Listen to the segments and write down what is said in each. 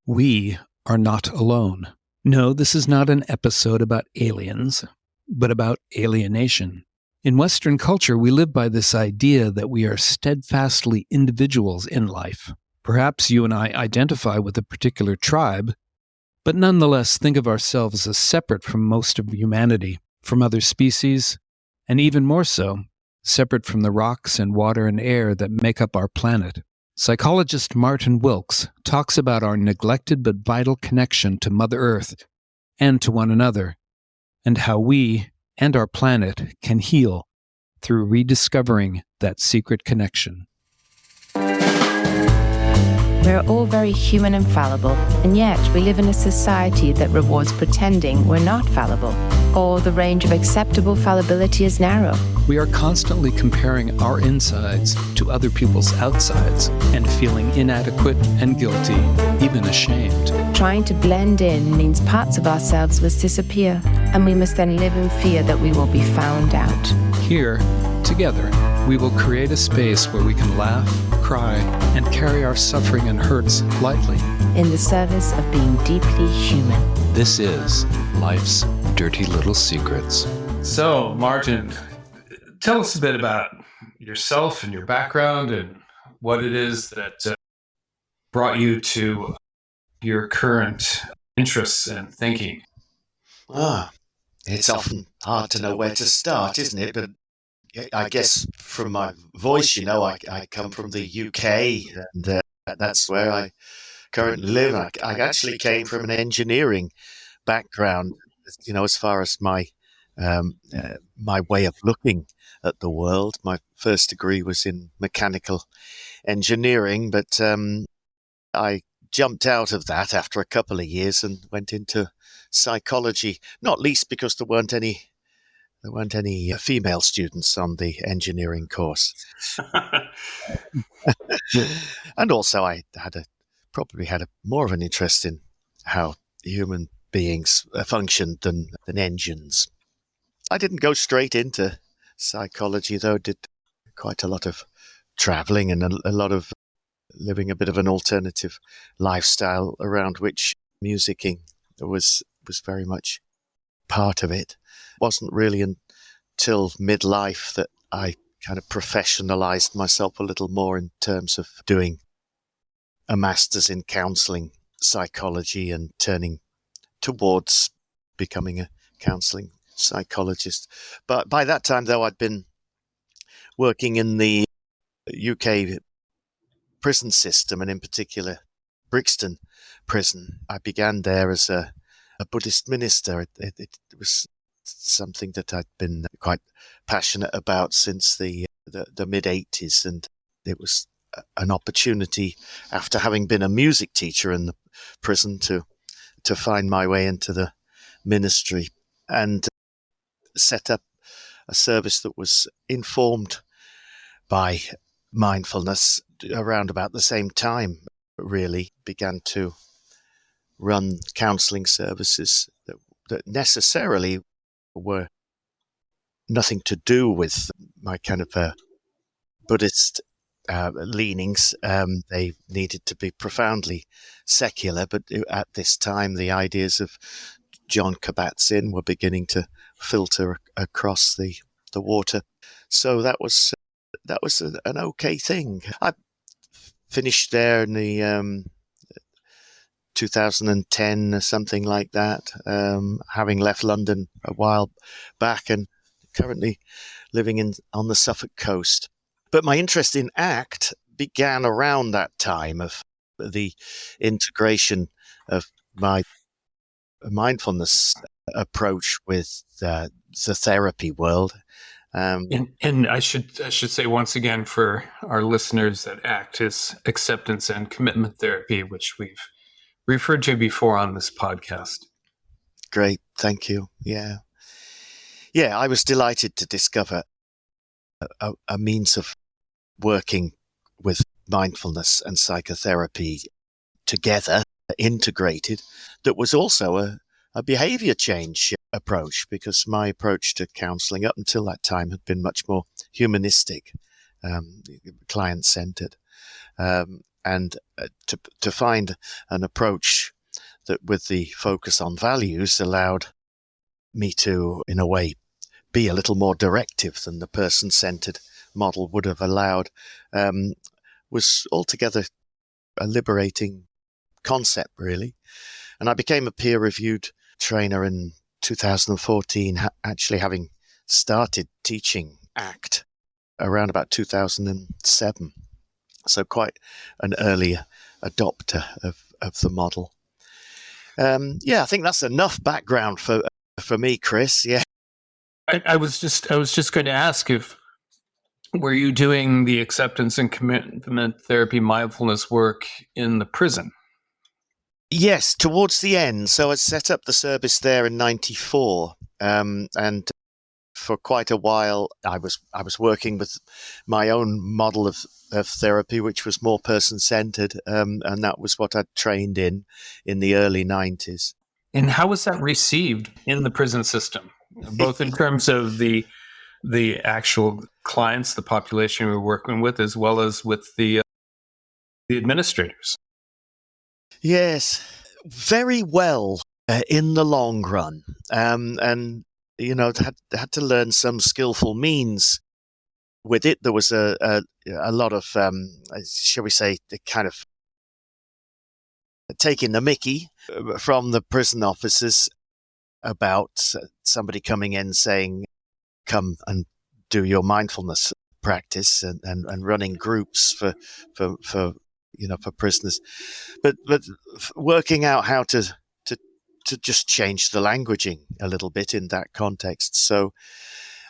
We are not alone. No, this is not an episode about aliens, but about alienation. In Western culture, we live by this idea that we are steadfastly individuals in life. Perhaps you and I identify with a particular tribe, but nonetheless think of ourselves as separate from most of humanity, from other species, and even more so, separate from the rocks and water and air that make up our planet. Psychologist Martin Wilkes talks about our neglected but vital connection to Mother Earth and to one another, and how we and our planet can heal through rediscovering that secret connection. We're all very human and fallible, and yet we live in a society that rewards pretending we're not fallible, or the range of acceptable fallibility is narrow. We are constantly comparing our insides to other people's outsides and feeling inadequate and guilty, even ashamed. Trying to blend in means parts of ourselves must disappear, and we must then live in fear that we will be found out. Here, together, we will create a space where we can laugh, cry, and carry our suffering and hurts lightly. In the service of being deeply human. This is Life's Dirty Little Secrets. So, Martin, tell us a bit about yourself and your background and what it is that brought you to your current interests and thinking. It's often hard to know where to start, isn't it? But I guess from my voice, I come from the UK, and that's where I currently live. I actually came from an engineering background, as far as my way of looking at the world. My first degree was in mechanical engineering, but I jumped out of that after a couple of years and went into psychology, not least because there weren't any female students on the engineering course. And also I probably had more of an interest in how human beings functioned than engines. I didn't go straight into psychology, though. Did quite a lot of traveling and a lot of living a bit of an alternative lifestyle, around which musicking was very much part of it. Wasn't really until midlife that I kind of professionalized myself a little more in terms of doing a master's in counseling psychology and turning towards becoming a counseling psychologist. But by that time, though, I'd been working in the UK prison system, and in particular Brixton prison. I began there as a Buddhist minister. It was something that I'd been quite passionate about since the mid-'80s, and it was an opportunity, after having been a music teacher in the prison, to find my way into the ministry and set up a service that was informed by mindfulness. Around about the same time, really began to run counseling services that necessarily were nothing to do with my kind of Buddhist leanings. They needed to be profoundly secular, but at this time the ideas of John Kabat-Zinn were beginning to filter across the water. So that was an okay thing. I finished there in the 2010 or something like that, having left London a while back and currently living on the Suffolk coast. But my interest in ACT began around that time of the integration of my mindfulness approach with the therapy world. And I should say once again for our listeners that ACT is acceptance and commitment therapy, which we've referred to before on this podcast. Great, thank you. Yeah, I was delighted to discover a means of working with mindfulness and psychotherapy together, integrated, that was also a behavior change approach, because my approach to counseling up until that time had been much more humanistic, client-centered. and to find an approach that, with the focus on values, allowed me to, in a way, be a little more directive than the person-centered model would have allowed, was altogether a liberating concept, really. And I became a peer-reviewed trainer in 2014, actually having started teaching ACT around about 2007. So quite an early adopter of the model. I think that's enough background for me, Chris. Yeah. I was just going to ask, if were you doing the acceptance and commitment therapy mindfulness work in the prison? Yes, towards the end. So I set up the service there in '94, and for quite a while I was working with my own model of therapy, which was more person-centered, and that was what I trained in the early '90s. And how was that received in the prison system, both in terms of the actual clients, the population we were working with, as well as with the administrators? Yes, very well in the long run, and had to learn some skillful means with it. There was a lot of, shall we say, the kind of taking the mickey from the prison officers about somebody coming in saying, "Come and do your mindfulness practice," and running groups for prisoners, but working out how to just change the languaging a little bit in that context. So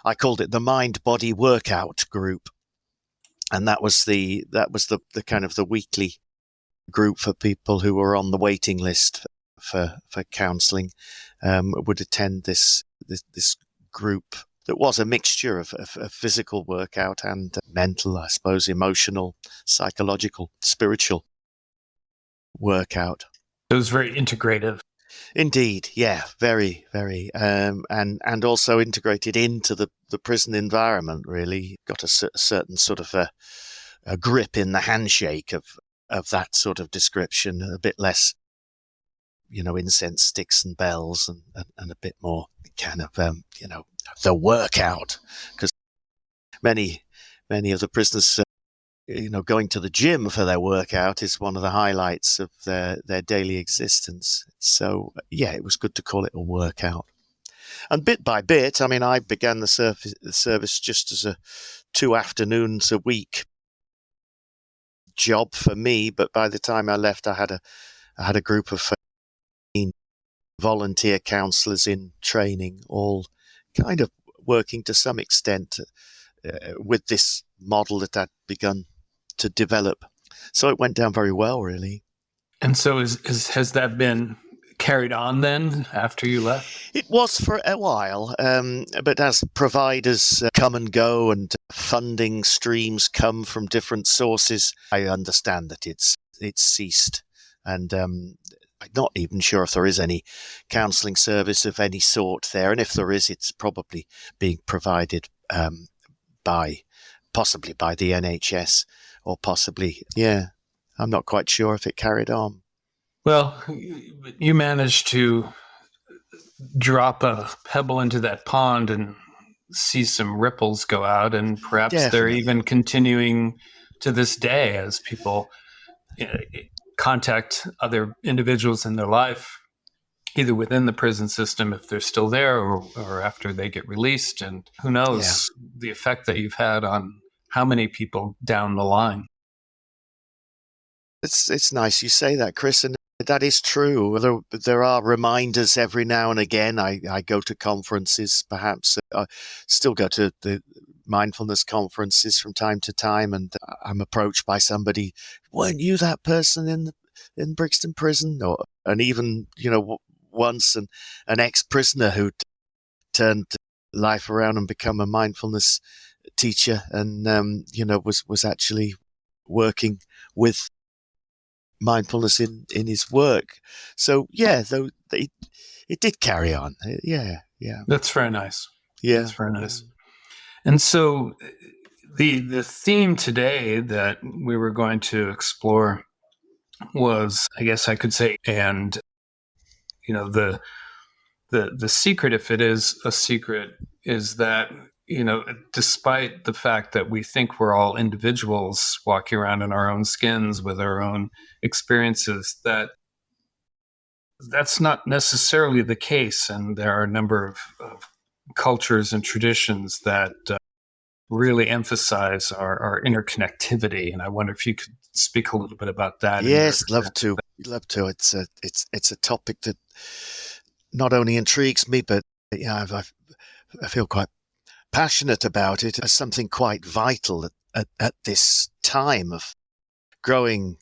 I called it the Mind Body Workout Group, and that was the kind of the weekly group for people who were on the waiting list for counselling, would attend this group that was a mixture of physical workout and mental, I suppose, emotional, psychological, spiritual workout. It was very integrative. Indeed, yeah, very, very, and also integrated into the prison environment. Really got a certain sort of a grip in the handshake of that sort of description. A bit less, incense sticks and bells, and a bit more kind of the workout, because many of the prisoners, going to the gym for their workout is one of the highlights of their daily existence. So yeah, it was good to call it a workout. And bit by bit, I mean, I began the service just as a 2 afternoons a week job for me, but by the time I left, I had a group of volunteer counsellors in training, all kind of working to some extent with this model that I'd begun to develop. So it went down very well, really. And so has that been carried on then after you left? It was for a while, but as providers come and go and funding streams come from different sources, I understand that it's ceased. And I'm not even sure if there is any counselling service of any sort there. And if there is, it's probably being provided possibly by the NHS, or possibly, I'm not quite sure if it carried on. Well, you managed to drop a pebble into that pond and see some ripples go out, and perhaps Definitely. They're even continuing to this day as people contact other individuals in their life, either within the prison system if they're still there, or after they get released. And who knows the effect that you've had on how many people down the line. It's nice you say that, Chris, and that is true. There are reminders every now and again. I go to conferences, perhaps. I still go to the mindfulness conferences from time to time, and I'm approached by somebody, "Weren't you that person in Brixton prison?" And even, once an ex-prisoner who turned life around and become a mindfulness teacher, and was actually working with mindfulness in his work. So though it did carry on. Yeah. That's very nice. Yeah, that's very nice. And so the theme today that we were going to explore was, I guess I could say, and the secret, if it is a secret, is that despite the fact that we think we're all individuals walking around in our own skins with our own experiences, that's not necessarily the case, and there are a number of cultures and traditions that really emphasize our interconnectivity. And I wonder if you could speak a little bit about that. Yes, love to. It's a topic that not only intrigues me, but I feel quite passionate about it as something quite vital at this time of growing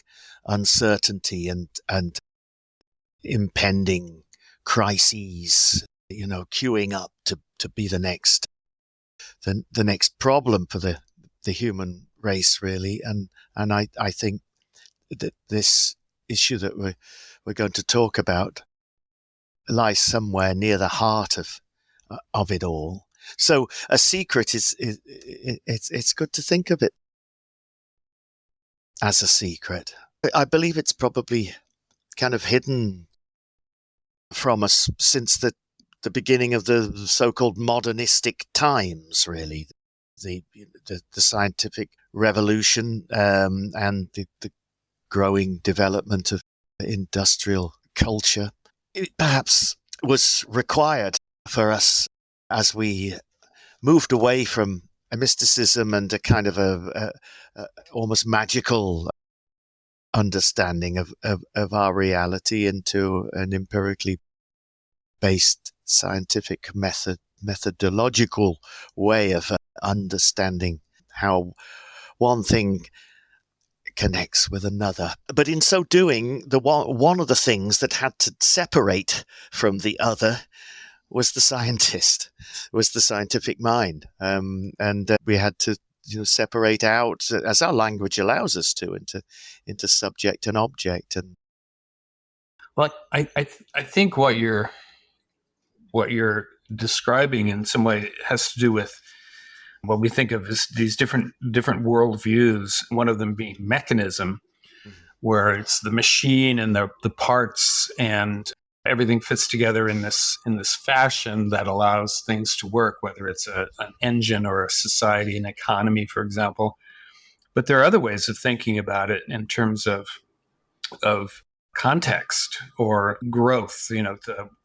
uncertainty and impending crises, queuing up to be the next problem for the human race, really. And I think that this issue that we're going to talk about lies somewhere near the heart of it all. So a secret it's good to think of it as a secret. I believe it's probably kind of hidden from us since the beginning of the so-called modernistic times, really. The scientific revolution and the growing development of industrial culture. It perhaps was required for us as we moved away from a mysticism and a kind of a almost magical understanding of our reality into an empirically based scientific methodological way of understanding how one thing connects with another. But in so doing, one of the things that had to separate from the other was the scientist, was the scientific mind. And we had to separate out, as our language allows us to, into subject and object. And well, I think what you're describing in some way has to do with what we think of as these different worldviews. One of them being mechanism, where it's the machine and the parts and everything fits together in this fashion that allows things to work, whether it's an engine or a society, an economy, for example. But there are other ways of thinking about it in terms of context or growth,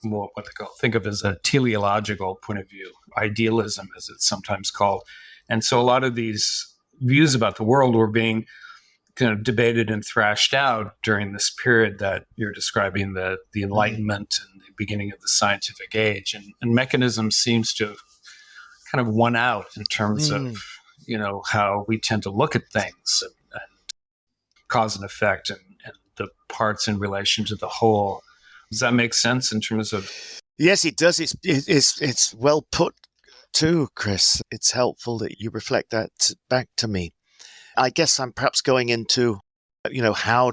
what they think of as a teleological point of view, idealism, as it's sometimes called. And so a lot of these views about the world were being kind of debated and thrashed out during this period that you're describing, the Enlightenment and the beginning of the scientific age. And mechanism seems to have kind of won out in terms of, how we tend to look at things and cause and effect and the parts in relation to the whole. Does that make sense in terms of? Yes, it does. It's well put too, Chris. It's helpful that you reflect that back to me. I guess I'm perhaps going into, how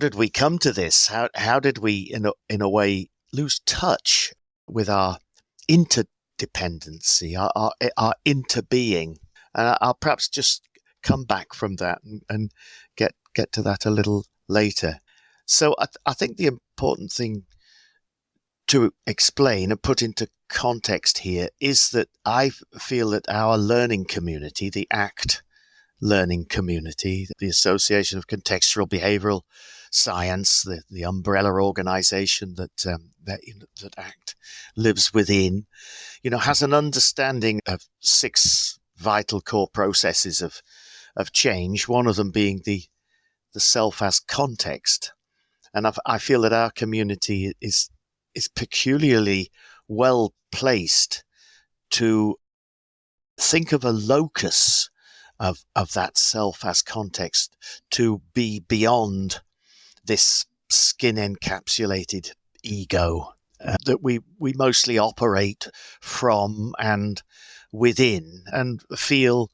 did we come to this? How did we, in a way, lose touch with our interdependency, our interbeing? And I'll perhaps just come back from that and get to that a little later. So I think the important thing to explain and put into context here is that I feel that our learning community, the ACT learning community, the Association of Contextual Behavioral Science, the umbrella organization that ACT lives within, has an understanding of 6 vital core processes of change, one of them being the self as context. And I feel that our community is peculiarly well placed to think of a locus of that self as context to be beyond this skin encapsulated ego that we mostly operate from and within, and feel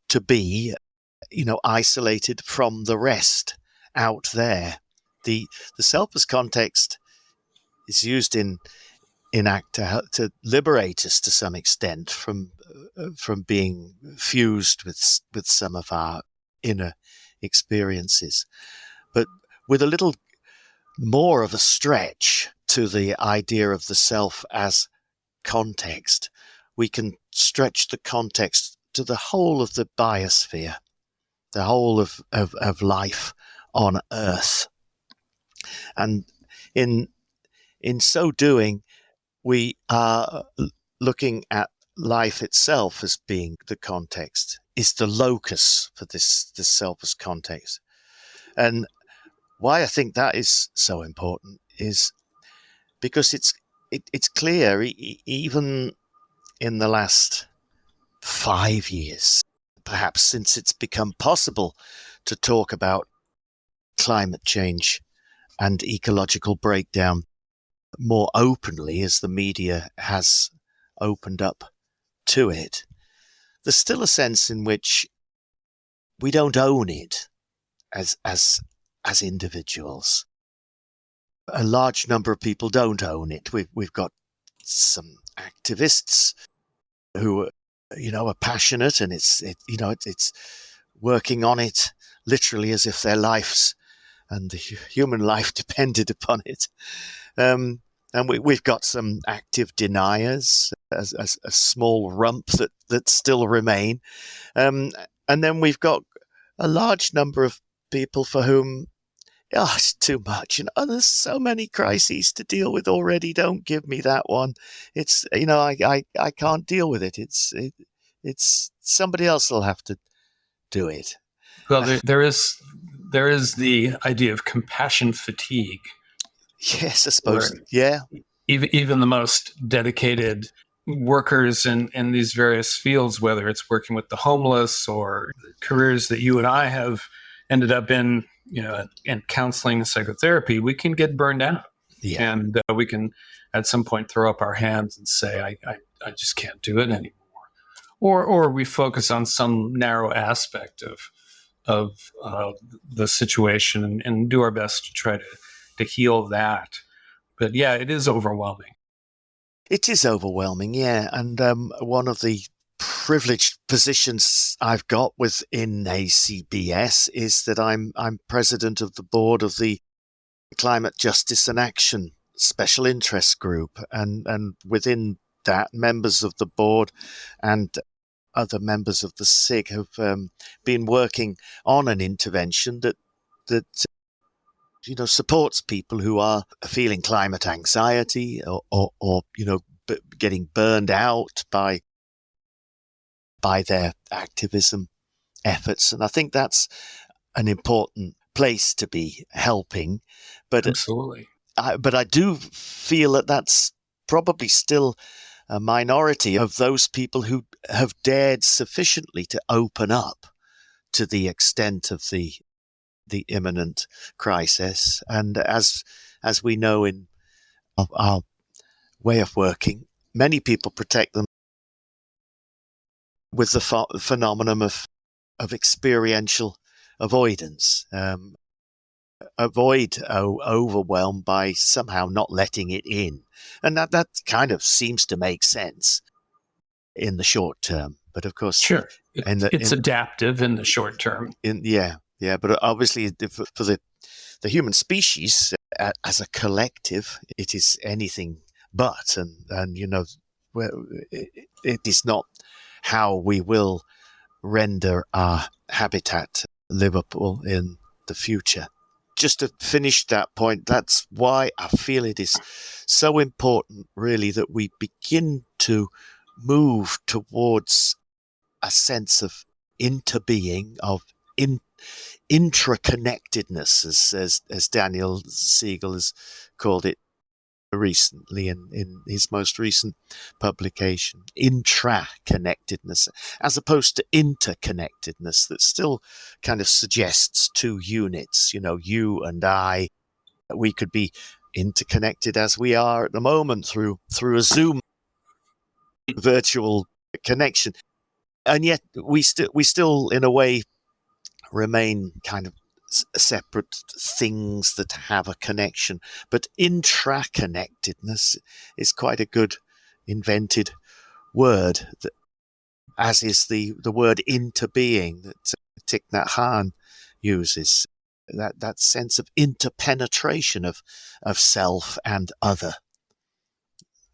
to be isolated from the rest out there. The self as context is used in ACT to liberate us to some extent from being fused with some of our inner experiences. But with a little more of a stretch to the idea of the self as context, we can stretch the context to the whole of the biosphere, the whole of life on Earth. And in so doing, we are looking at life itself as being the context, is the locus for this self as context. And why I think that is so important is because it's clear, even in the last 5 years, perhaps since it's become possible to talk about climate change and ecological breakdown more openly as the media has opened up to it, there's still a sense in which we don't own it as individuals. A large number of people don't own it. We've got some activists who are passionate, and it's working on it literally as if their lives and the human life depended upon it. And we've got some active deniers, a small rump that still remain. And then we've got a large number of people for whom, it's too much. There's so many crises to deal with already. Don't give me that one. It's, I can't deal with it. It's somebody else will have to do it. Well, there is the idea of compassion fatigue. Yes, I suppose. Yeah. Even the most dedicated workers in these various fields, whether it's working with the homeless or careers that you and I have ended up in, in counseling and psychotherapy, we can get burned out. Yeah. And we can at some point throw up our hands and say, I just can't do it anymore. Or we focus on some narrow aspect of the situation and do our best to try to heal that. But yeah, it is overwhelming. It is overwhelming, yeah. And one of the privileged positions I've got within ACBS is that I'm president of the board of the Climate Justice and Action Special Interest Group, and within that, members of the board and other members of the SIG have been working on an intervention that supports people who are feeling climate anxiety or getting burned out by their activism efforts. And I think that's an important place to be helping. But absolutely. But I do feel that that's probably still a minority of those people who have dared sufficiently to open up to the extent of the imminent crisis. And as we know in our way of working, many people protect them with the phenomenon of experiential avoidance. Avoid overwhelm by somehow not letting it in. And that kind of seems to make sense in the short term. But of course, sure, it's adaptive in the short term. Yeah, but obviously for the human species as a collective, it is anything but, and it is not how we will render our habitat livable in the future. Just to finish that point, that's why I feel it is so important, really, that we begin to move towards a sense of interbeing, of intraconnectedness, as Daniel Siegel has called it recently in his most recent publication, intraconnectedness, as opposed to interconnectedness that still kind of suggests two units, you and I. We could be interconnected as we are at the moment through a Zoom virtual connection. And yet we still in a way remain kind of separate things that have a connection. But intraconnectedness is quite a good invented word, as is the word interbeing that Thich Nhat Hanh uses. that sense of interpenetration of self and other.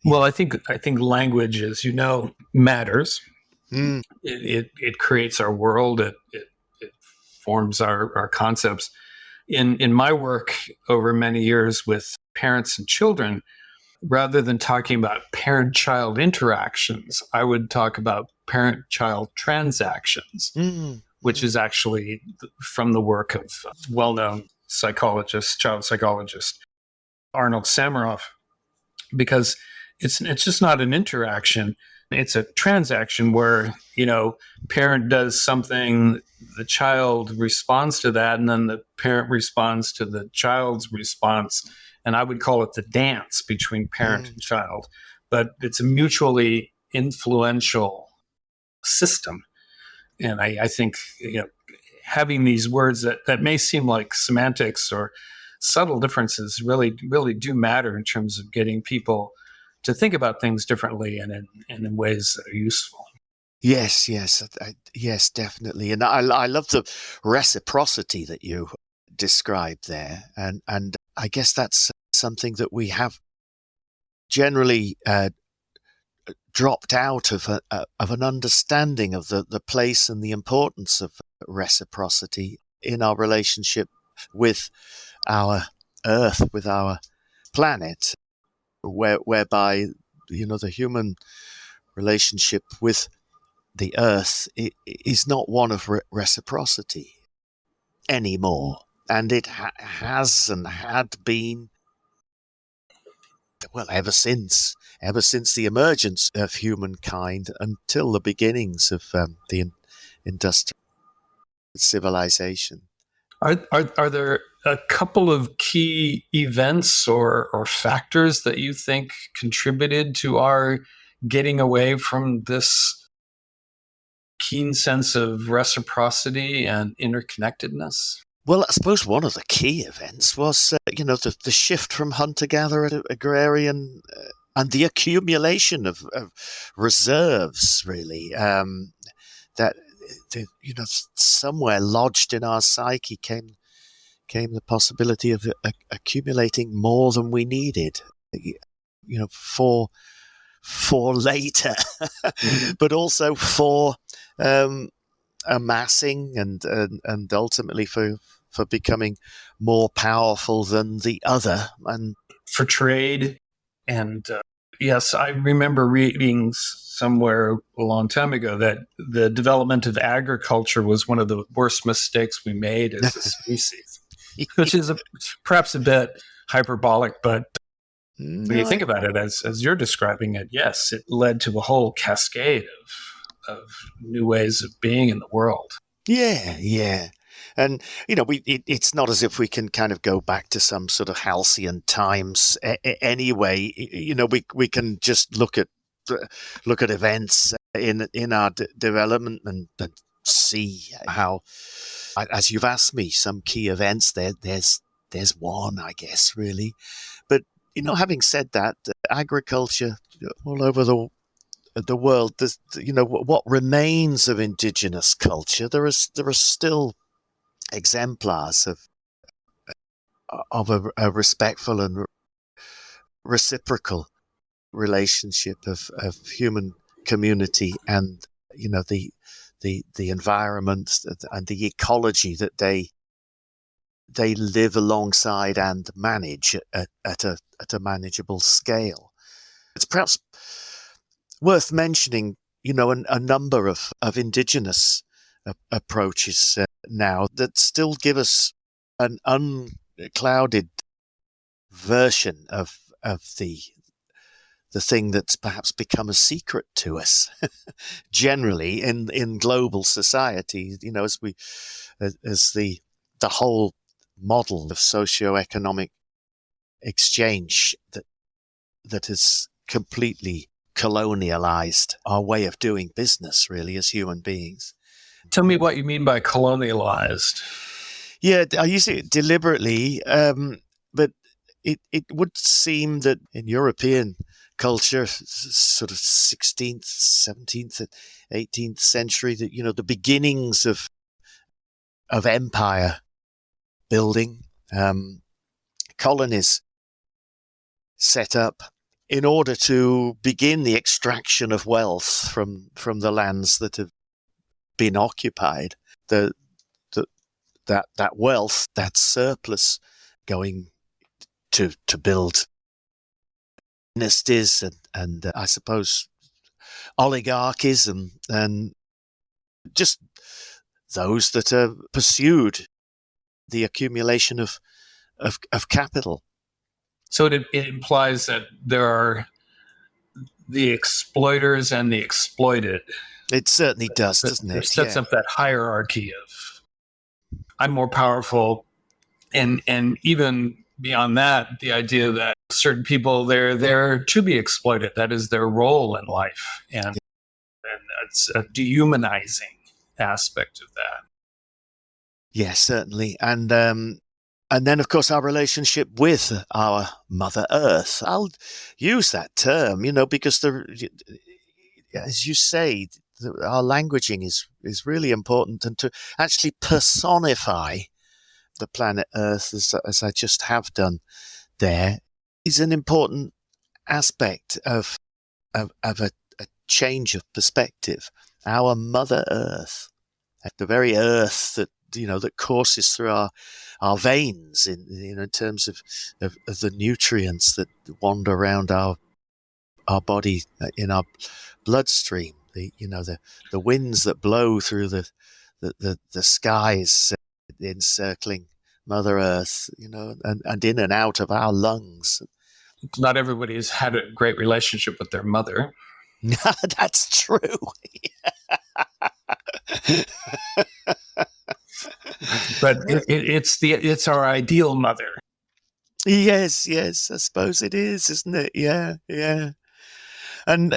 Well, I think language, as you know, matters. Mm. It creates our world. It forms our concepts. In my work over many years with parents and children, rather than talking about parent-child interactions, I would talk about parent-child transactions, which is actually from the work of well-known psychologist, child psychologist Arnold Samaroff, because it's just not an interaction. It's a transaction where, parent does something, the child responds to that, and then the parent responds to the child's response. And I would call it the dance between parent and child. But it's a mutually influential system. And I think, having these words that may seem like semantics or subtle differences really do matter in terms of getting people to think about things differently and in ways that are useful. Yes, definitely. And I love the reciprocity that you described there. And I guess that's something that we have generally dropped out of an understanding of the place and the importance of reciprocity in our relationship with our Earth, with our planet, whereby the human relationship with the Earth is not one of reciprocity anymore, and it has and had been, well, ever since the emergence of humankind until the beginnings of the industrial civilization. Are there a couple of key events or factors that you think contributed to our getting away from this keen sense of reciprocity and interconnectedness? Well, I suppose one of the key events was, the shift from hunter-gatherer to agrarian and the accumulation of reserves, really, that somewhere lodged in our psyche came the possibility of accumulating more than we needed, for later, but also for amassing and ultimately for becoming more powerful than the other, and for trade. And yes, I remember reading somewhere a long time ago that the development of agriculture was one of the worst mistakes we made as a species, which is perhaps a bit hyperbolic, but when you think about it as you're describing it, yes, it led to a whole cascade of new ways of being in the world. Yeah. And, it's not as if we can kind of go back to some sort of halcyon times anyway. We can just look at events in our development and see how, as you've asked me, some key events there's one, I guess, really. But, having said that, agriculture all over the world, what remains of indigenous culture, there are still exemplars of a respectful and reciprocal relationship of human community and the environment and the ecology that they live alongside and manage at a manageable scale. It's perhaps worth mentioning, a number of indigenous approaches now that still give us an unclouded version of the thing that's perhaps become a secret to us generally in global society, as the whole model of socio-economic exchange that has completely colonialized our way of doing business, really, as human beings. Tell me what you mean by colonialized. Yeah, I use it deliberately, but it would seem that in European culture, sort of 16th, 17th, 18th century, that the beginnings of empire building, colonies set up in order to begin the extraction of wealth from the lands that have been occupied. That wealth, that surplus, going to build dynasties and I suppose oligarchies and just those that have pursued the accumulation of capital. So it implies that there are the exploiters and the exploited. It certainly does, doesn't it? It sets up that hierarchy of I'm more powerful, and even beyond that, the idea that certain people they're there to be exploited. That is their role in life, and it's a dehumanizing aspect of that. Yes, certainly, and then of course our relationship with our Mother Earth. I'll use that term, because as you say, our languaging is really important, and to actually personify the planet Earth, as I just have done there, is an important aspect of a change of perspective. Our Mother Earth, the very Earth that courses through our veins in terms of the nutrients that wander around our body in our bloodstream. The winds that blow through the skies encircling Mother Earth, and in and out of our lungs. Not everybody has had a great relationship with their mother. That's true. But it's our ideal mother. Yes, I suppose it is, isn't it? Yeah. And,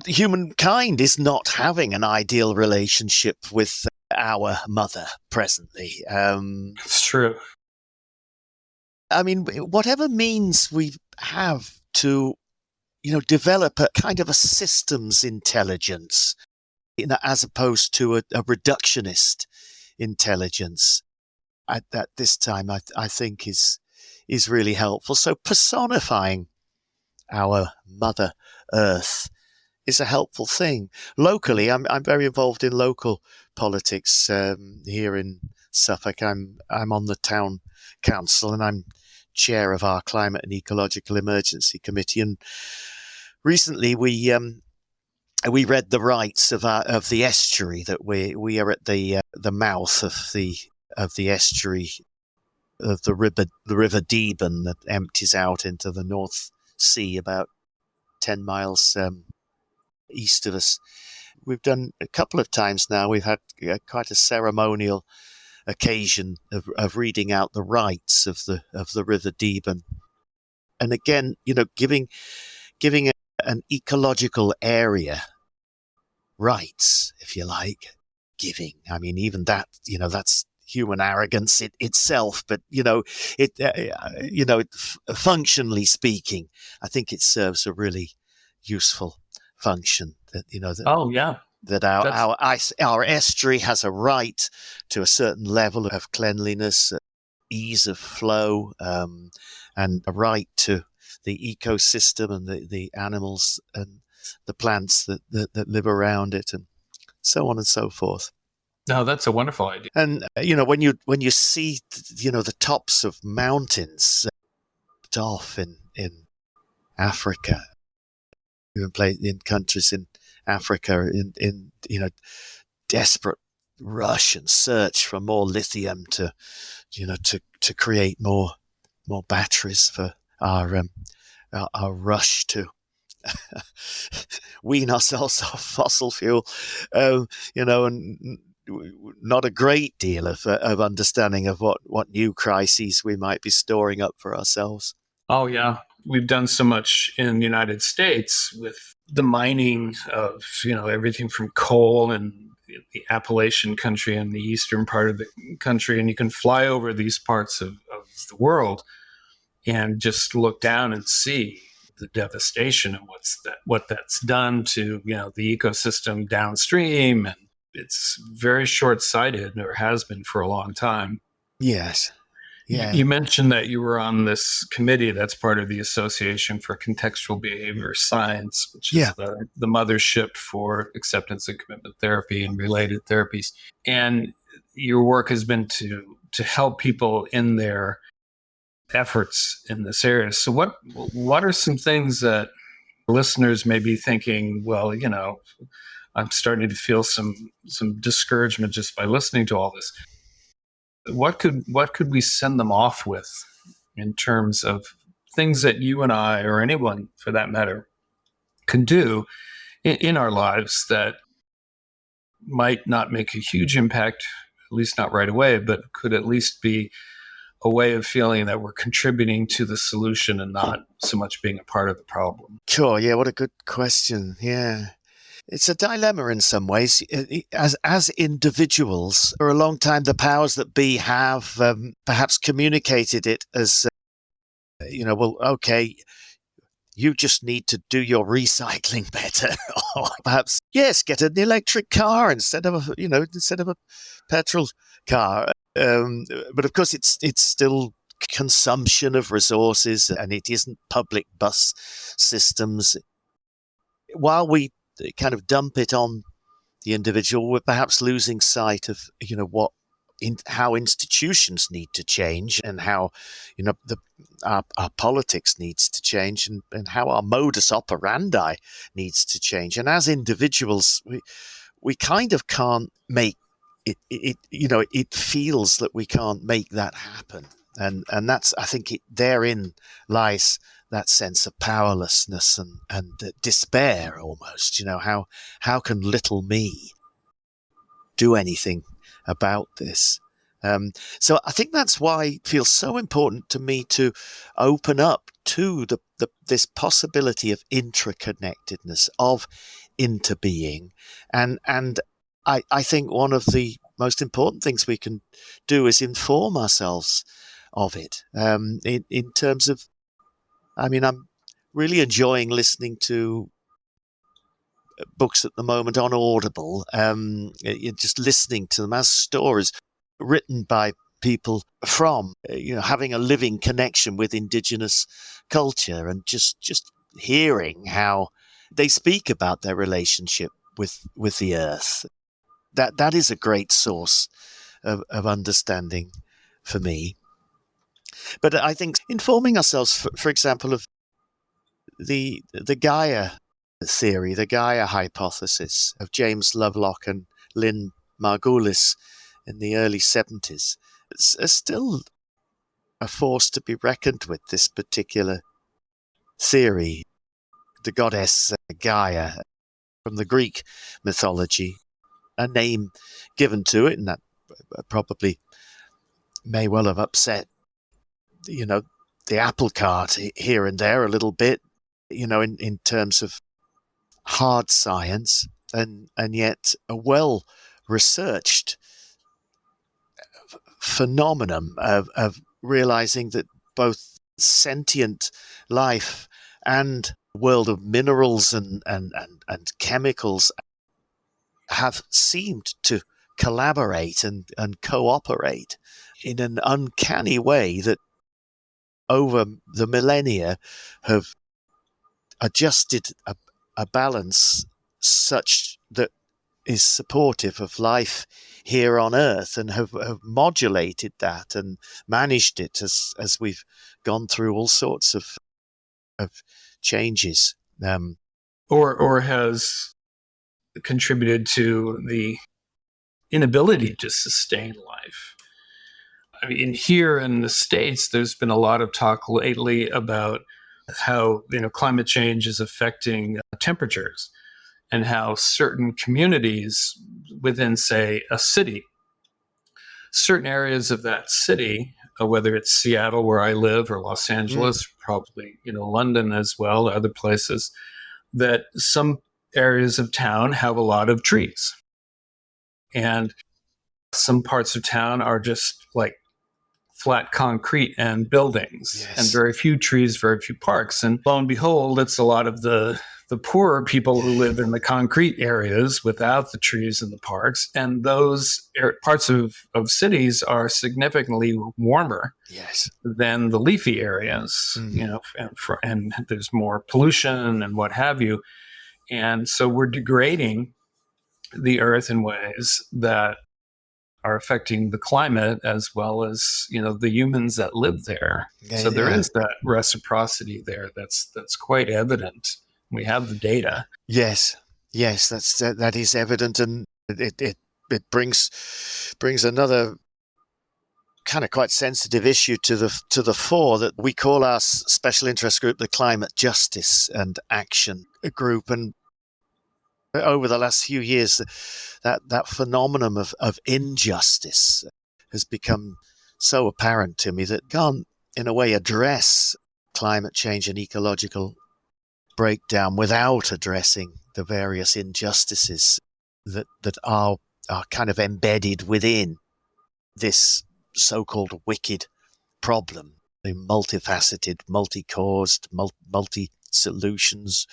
humankind is not having an ideal relationship with our mother presently. It's true. I mean, whatever means we have to, develop a kind of a systems intelligence, as opposed to a reductionist intelligence at this time, I think is really helpful. So personifying our Mother Earth is a helpful thing. Locally, I'm very involved in local politics here in Suffolk. I'm on the town council, and I'm chair of our climate and ecological emergency committee. And recently, we read the rights of the estuary, that we are at the mouth of the estuary of the river Deben, that empties out into the North Sea about 10 miles east of us. We've done a couple of times now. We've had quite a ceremonial occasion of reading out the rights of the river Deben, and again, giving an ecological area rights, if you like. I mean, even that, that's human arrogance itself, but functionally speaking, I think it serves a really useful function. That our estuary has a right to a certain level of cleanliness, ease of flow, and a right to the ecosystem and the animals and the plants that live around it, and so on and so forth. No, that's a wonderful idea. And when you see the tops of mountains off in Africa, even in countries in Africa in desperate rush and search for more lithium to create more batteries for our rush to wean ourselves off fossil fuel, and not a great deal of understanding of what new crises we might be storing up for ourselves. Oh, yeah. We've done so much in the United States with the mining of, everything from coal and the Appalachian country and the eastern part of the country. And you can fly over these parts of the world and just look down and see the devastation and what that's done to, the ecosystem downstream. And it's very short-sighted, or has been for a long time. Yes. Yeah. You mentioned that you were on this committee that's part of the Association for Contextual Behavior Science, which is the mothership for acceptance and commitment therapy and related therapies. And your work has been to help people in their efforts in this area. So what are some things that listeners may be thinking, well, I'm starting to feel some discouragement just by listening to all this. What could we send them off with in terms of things that you and I, or anyone for that matter, can do in our lives that might not make a huge impact, at least not right away, but could at least be a way of feeling that we're contributing to the solution and not so much being a part of the problem? Sure. Yeah. What a good question. Yeah. It's a dilemma in some ways. As individuals, for a long time, the powers that be have perhaps communicated it as, well, okay, you just need to do your recycling better, or perhaps, yes, get an electric car instead of a petrol car. But of course, it's still consumption of resources, and it isn't public bus systems. While we kind of dump it on the individual, we're perhaps losing sight of how institutions need to change, and how our politics needs to change, and how our modus operandi needs to change. And as individuals, we kind of can't make it. It feels that we can't make that happen, and that's, I think, therein lies that sense of powerlessness and despair almost. How can little me do anything about this? So I think that's why it feels so important to me to open up to this possibility of intraconnectedness, of interbeing. And I think one of the most important things we can do is inform ourselves of it, in terms of, I'm really enjoying listening to books at the moment on Audible, just listening to them as stories written by people from, having a living connection with indigenous culture, and just hearing how they speak about their relationship with the earth. That is a great source of understanding for me. But I think informing ourselves, for example, of the Gaia theory, the Gaia hypothesis of James Lovelock and Lynn Margulis in the early 70s, it's still a force to be reckoned with, this particular theory. The goddess Gaia, from the Greek mythology, a name given to it, and that probably may well have upset the apple cart here and there a little bit, in terms of hard science, and yet a well-researched phenomenon of realizing that both sentient life and world of minerals and chemicals have seemed to collaborate and cooperate in an uncanny way that over the millennia have adjusted a balance such that is supportive of life here on Earth, and have modulated that and managed it as we've gone through all sorts of changes. Or has contributed to the inability to sustain life. Here in the States, there's been a lot of talk lately about how climate change is affecting temperatures, and how certain communities within, say, a city, certain areas of that city, whether it's Seattle where I live, or Los Angeles, probably London as well, other places, that some areas of town have a lot of trees, and some parts of town are just like flat concrete and buildings, yes, and very few trees, very few parks. And lo and behold, it's a lot of the the poorer people who live in the concrete areas without the trees and the parks. And those parts of cities are significantly warmer Yes. than the leafy areas, and there's more pollution and what have you. And so we're degrading the earth in ways that are affecting the climate as well as, the humans that live there. So there is that reciprocity there that's quite evident. We have the data. Yes, that is evident, and it brings another kind of quite sensitive issue to the fore, that we call our special interest group the Climate Justice and Action Group. And over the last few years, that phenomenon of injustice has become so apparent to me that can't, in a way, address climate change and ecological breakdown without addressing the various injustices that are kind of embedded within this so-called wicked problem, the multifaceted, multi-caused, multi-solutions.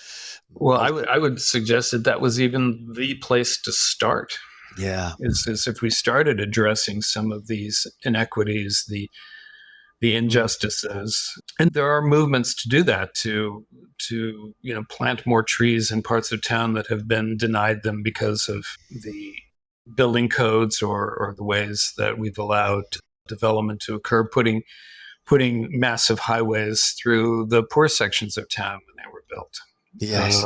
Well, I would suggest that was even the place to start. Yeah. Is if we started addressing some of these inequities, the injustices, and there are movements to do that, to plant more trees in parts of town that have been denied them because of the building codes or the ways that we've allowed development to occur, putting massive highways through the poor sections of town when they were built. Yes.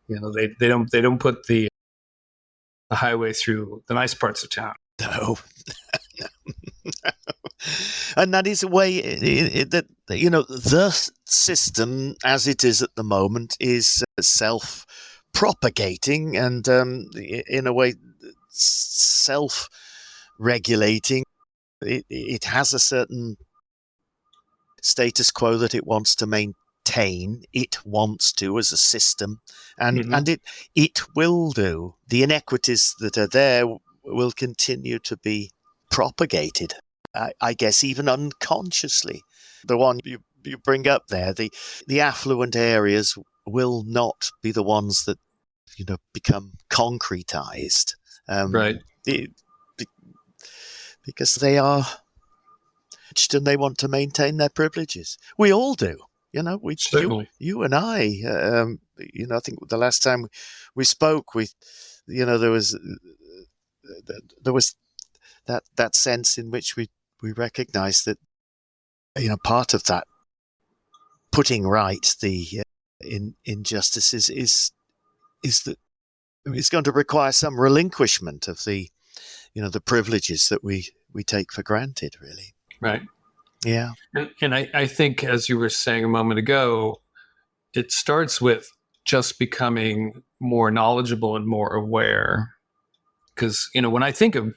They don't put the highway through the nice parts of town. No. And that is a way that, the system as it is at the moment is self-propagating and in a way self-regulating. It has a certain status quo that it wants to maintain. It wants to as a system, and it will do. The inequities that are there will continue to be propagated, I guess, even unconsciously. The one you bring up there, the affluent areas will not be the ones that become concretized, right? Because they are, and they want to maintain their privileges. We all do, Certainly. You and I. I think the last time we spoke, there was that sense in which we recognise that part of that putting right the injustices is that it's going to require some relinquishment of the privileges that we take for granted, really. Right. Yeah. And I think, as you were saying a moment ago, it starts with just becoming more knowledgeable and more aware. Because, when I think of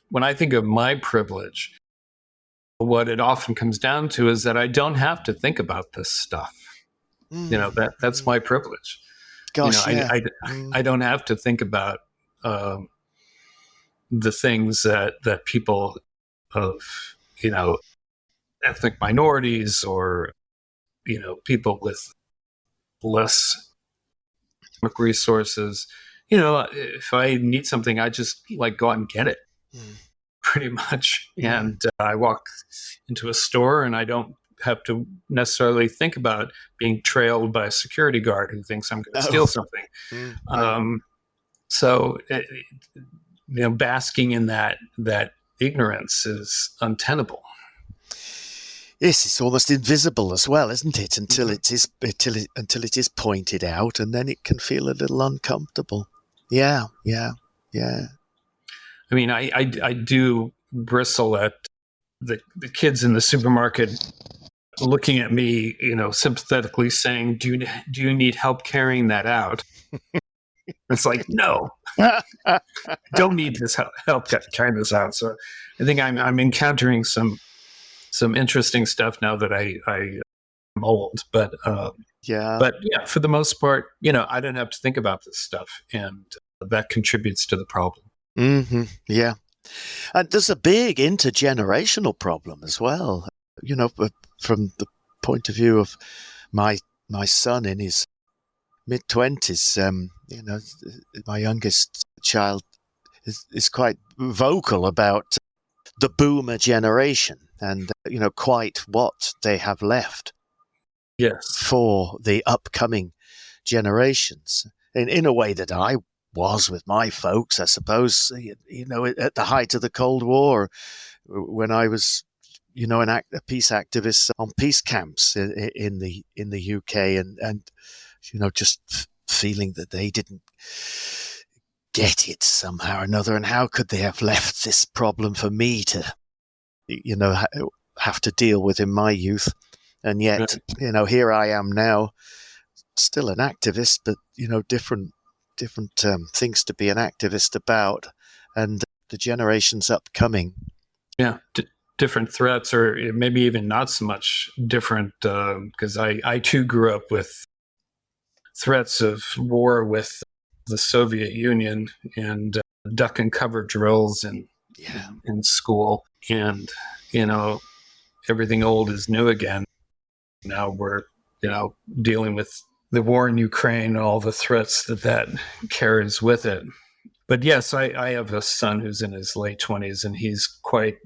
my privilege, what it often comes down to is that I don't have to think about this stuff. That's my privilege. Gosh, I don't have to think about the things that people of ethnic minorities or people with less resources. If I need something, I just go out and get it, pretty much. And I walk into a store and I don't have to necessarily think about being trailed by a security guard who thinks I'm going to steal something. So, basking in that ignorance is untenable. Yes, it's almost invisible as well, isn't it? Until it is pointed out, and then it can feel a little uncomfortable. Yeah. I mean, I do bristle at the kids in the supermarket looking at me, sympathetically saying, "Do you need help carrying that out?" It's like, no, I don't need this help carrying this out. So I think I'm encountering some interesting stuff now that I'm old, but for the most part, I don't have to think about this stuff, and that contributes to the problem. Mm-hmm. Yeah, and there's a big intergenerational problem as well. From the point of view of my son in his mid-20s, my youngest child is quite vocal about the boomer generation and, quite what they have left Yes. for the upcoming generations. In a way that I was with my folks, I suppose, at the height of the Cold War, when I was, a peace activist on peace camps in the UK, and just feeling that they didn't get it somehow or another, and how could they have left this problem for me to, have to deal with in my youth. And yet, here I am now, still an activist, but, different things to be an activist about, and the generations upcoming. Yeah, different threats, or maybe even not so much different, because I too grew up with threats of war with the Soviet Union and duck and cover drills in school, and everything old is new again. Now we're dealing with the war in Ukraine and all the threats that carries with it. But yes, I have a son who's in his late 20s, and he's quite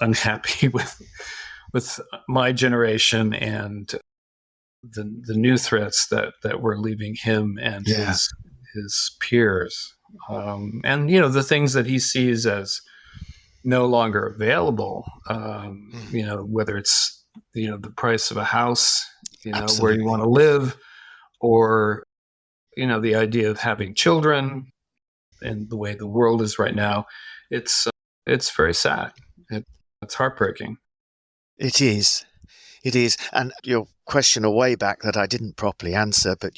unhappy with my generation and the new threats that were leaving him and his peers, and the things that he sees as no longer available, whether it's the price of a house, where you want to live, or the idea of having children, and the way the world is right now. It's very sad. It's heartbreaking. It is. And your question a way back that I didn't properly answer, but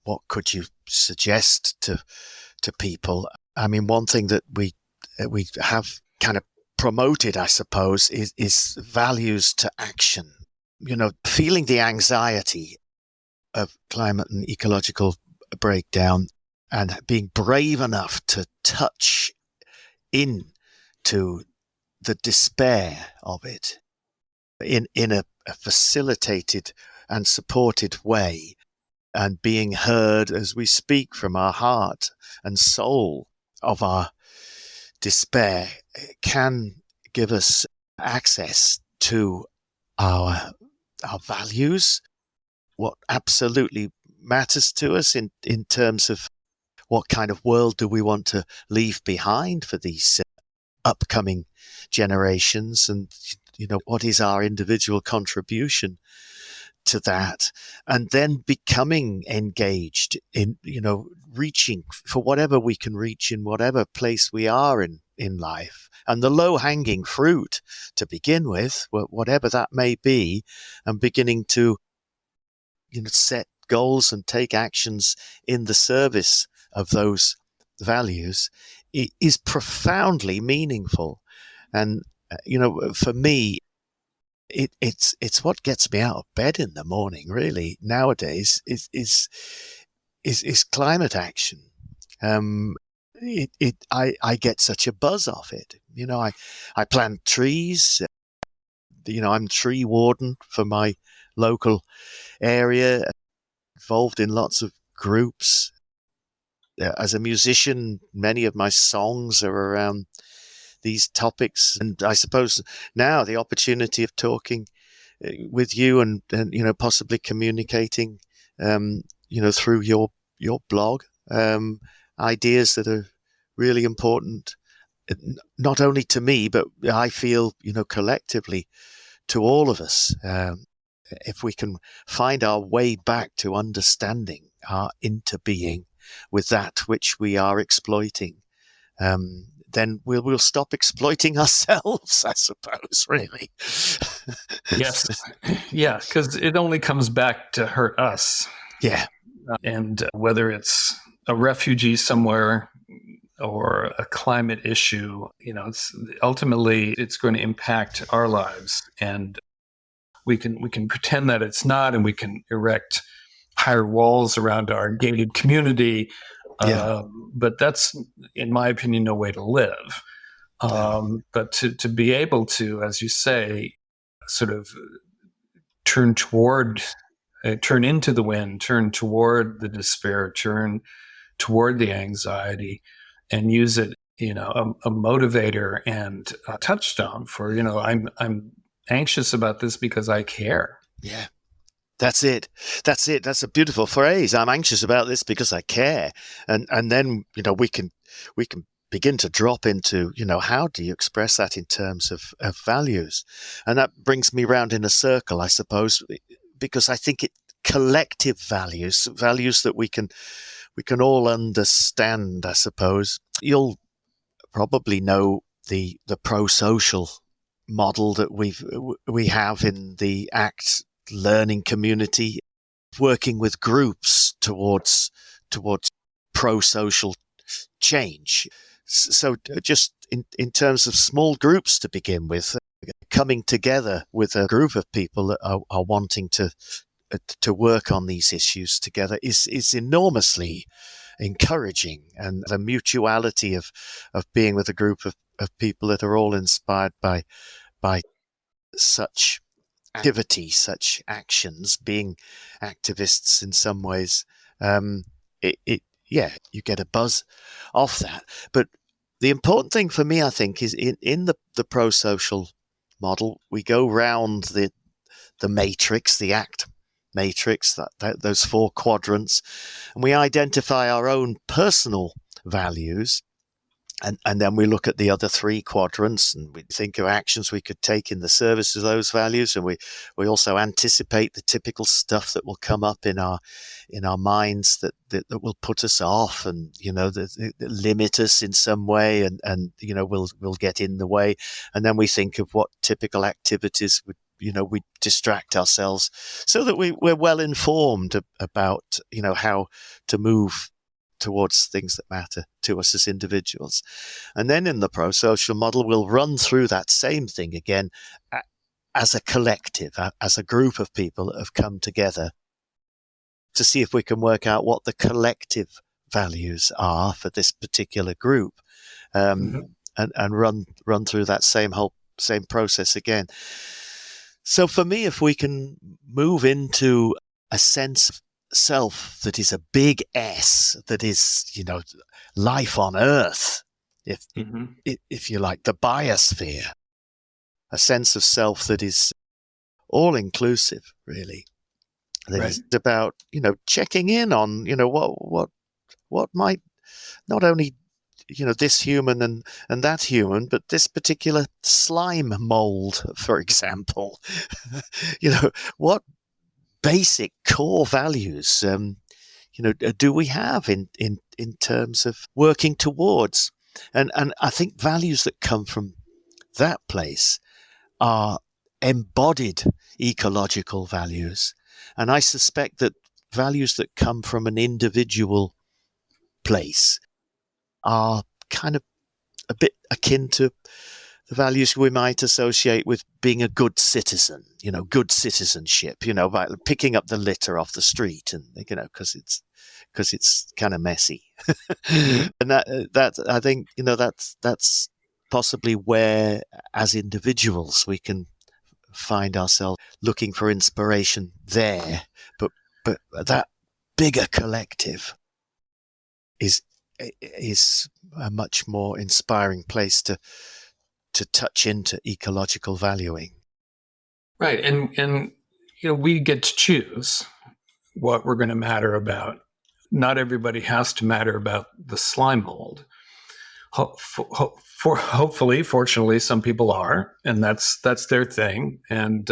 what could you suggest to people? I mean, one thing that we have kind of promoted, I suppose, is values to action. Feeling the anxiety of climate and ecological breakdown, and being brave enough to touch into the despair of it in a facilitated and supported way, and being heard as we speak from our heart and soul of our despair, can give us access to our values, what absolutely matters to us in terms of what kind of world do we want to leave behind for these upcoming generations, and what is our individual contribution to that, and then becoming engaged in reaching for whatever we can reach in whatever place we are in life, and the low-hanging fruit to begin with, whatever that may be, and beginning to set goals and take actions in the service of those values, is profoundly meaningful. And for me, it's what gets me out of bed in the morning, really, nowadays, is climate action. I get such a buzz off it. I plant trees. I'm tree warden for my local area, involved in lots of groups. As a musician, many of my songs are around these topics, and I suppose now the opportunity of talking with you and possibly communicating through your blog, ideas that are really important, not only to me, but I feel collectively to all of us. If we can find our way back to understanding our interbeing with that which we are exploiting, then we'll stop exploiting ourselves, I suppose, really. Yes. Yeah, because it only comes back to hurt us. Yeah. And whether it's a refugee somewhere or a climate issue, ultimately it's going to impact our lives. And we can pretend that it's not, and we can erect higher walls around our gated community. But that's, in my opinion, no way to live. But to be able to, as you say, sort of turn toward turn into the wind, turn toward the despair, turn toward the anxiety, and use it, a motivator and a touchstone for, I'm anxious about this because I care. Yeah. That's it. That's a beautiful phrase. I'm anxious about this because I care. And then, we can begin to drop into, how do you express that in terms of values? And that brings me round in a circle, I suppose, because I think collective values that we can all understand, I suppose. You'll probably know the pro-social model that we have in the ACT learning community, working with groups towards pro-social change. So just in terms of small groups to begin with, coming together with a group of people that are wanting to work on these issues together is enormously encouraging, and the mutuality of being with a group of people that are all inspired by such activity, such actions, being activists in some ways, you get a buzz off that. But the important thing for me, I think, is in the pro-social model, we go round the matrix, the ACT matrix, those 4 quadrants, and we identify our own personal values. And then we look at the other 3 quadrants, and we think of actions we could take in the service of those values. And we also anticipate the typical stuff that will come up in our minds that will put us off, and that limit us in some way, and will get in the way. And then we think of what typical activities we distract ourselves, so that we're well informed about how to move towards things that matter to us as individuals. And then in the pro-social model, we'll run through that same thing again as a collective, as a group of people that have come together to see if we can work out what the collective values are for this particular group, and run through that same process again. So for me, if we can move into a sense of self that is a big S, that is, life on Earth, if you like, the biosphere, a sense of self that is all inclusive, really. That is about, checking in on, what might not only, this human and that human, but this particular slime mold, for example. What basic core values, do we have in terms of working towards? And I think values that come from that place are embodied ecological values. And I suspect that values that come from an individual place are kind of a bit akin to the values we might associate with being a good citizen, good citizenship, by picking up the litter off the street, and because it's kind of messy. And that I think that's possibly where, as individuals, we can find ourselves looking for inspiration there, but that bigger collective is a much more inspiring place to touch into ecological valuing. Right. And we get to choose what we're going to matter about. Not everybody has to matter about the slime mold. Hopefully, fortunately, some people are, and that's their thing. And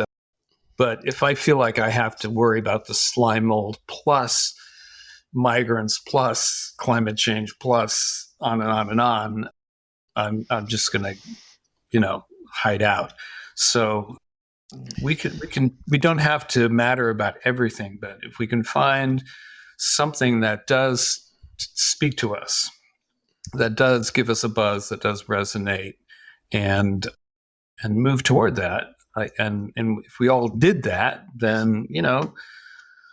but if I feel like I have to worry about the slime mold plus migrants plus climate change plus on and on and on, I'm just going to hide out. So we don't have to matter about everything, but if we can find something that does speak to us, that does give us a buzz, that does resonate, and move toward that, and if we all did that, then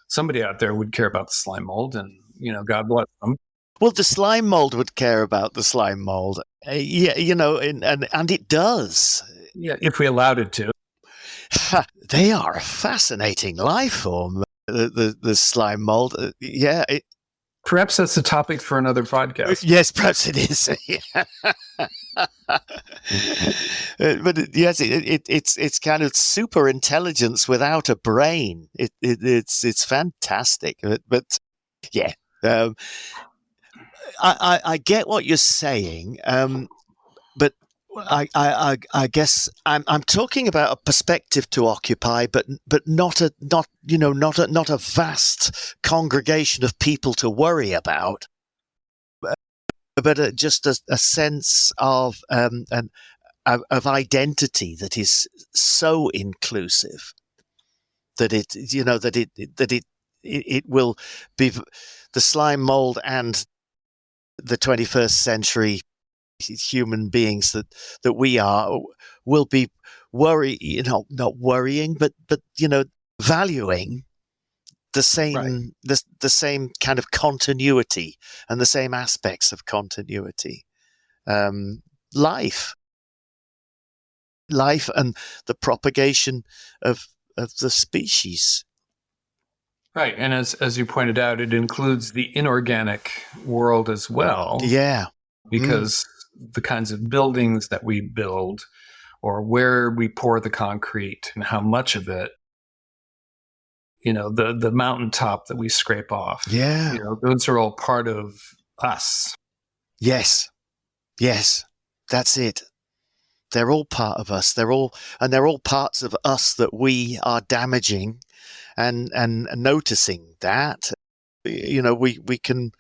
somebody out there would care about the slime mold, and God bless them. Well, the slime mold would care about the slime mold, and it does. Yeah, if we allowed it to. They are a fascinating life form. the slime mold. Yeah. Perhaps that's a topic for another podcast. Yes, perhaps it is. But yes, it's kind of super intelligence without a brain. It's fantastic. But yeah, I get what you're saying. But I guess I'm talking about a perspective to occupy, but not a vast congregation of people to worry about, but just a sense of identity that is so inclusive that it will be the slime mold and the 21st century human beings that we are will be not worrying, but valuing the same Right. the same kind of continuity and the same aspects of continuity, life and the propagation of the species. Right. And as you pointed out, it includes the inorganic world as well. Yeah. Because the kinds of buildings that we build, or where we pour the concrete and how much of it, the mountaintop that we scrape off. Yeah. Those are all part of us. Yes, that's it. They're all part of us. They're all parts of us that we are damaging, and noticing that, we can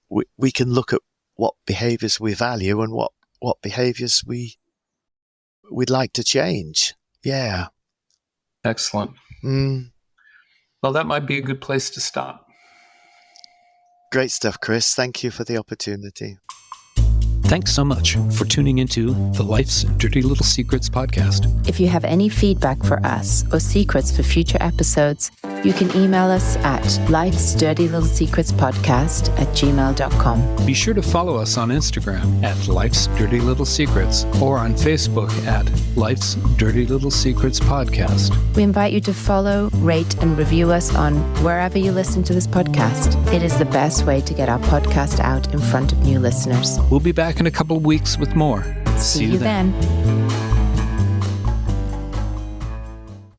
look at what behaviors we value and what behaviors we'd like to change. Yeah. Excellent. Well, that might be a good place to stop. Great stuff, Chris. Thank you for the opportunity. Thanks so much for tuning into the Life's Dirty Little Secrets podcast. If you have any feedback for us or secrets for future episodes, you can email us at lifesdirtylittlesecretspodcast@gmail.com. Be sure to follow us on Instagram at Life's Dirty Little Secrets or on Facebook at Life's Dirty Little Secrets Podcast. We invite you to follow, rate, and review us on wherever you listen to this podcast. It is the best way to get our podcast out in front of new listeners. We'll be back in a couple of weeks with more. See you then.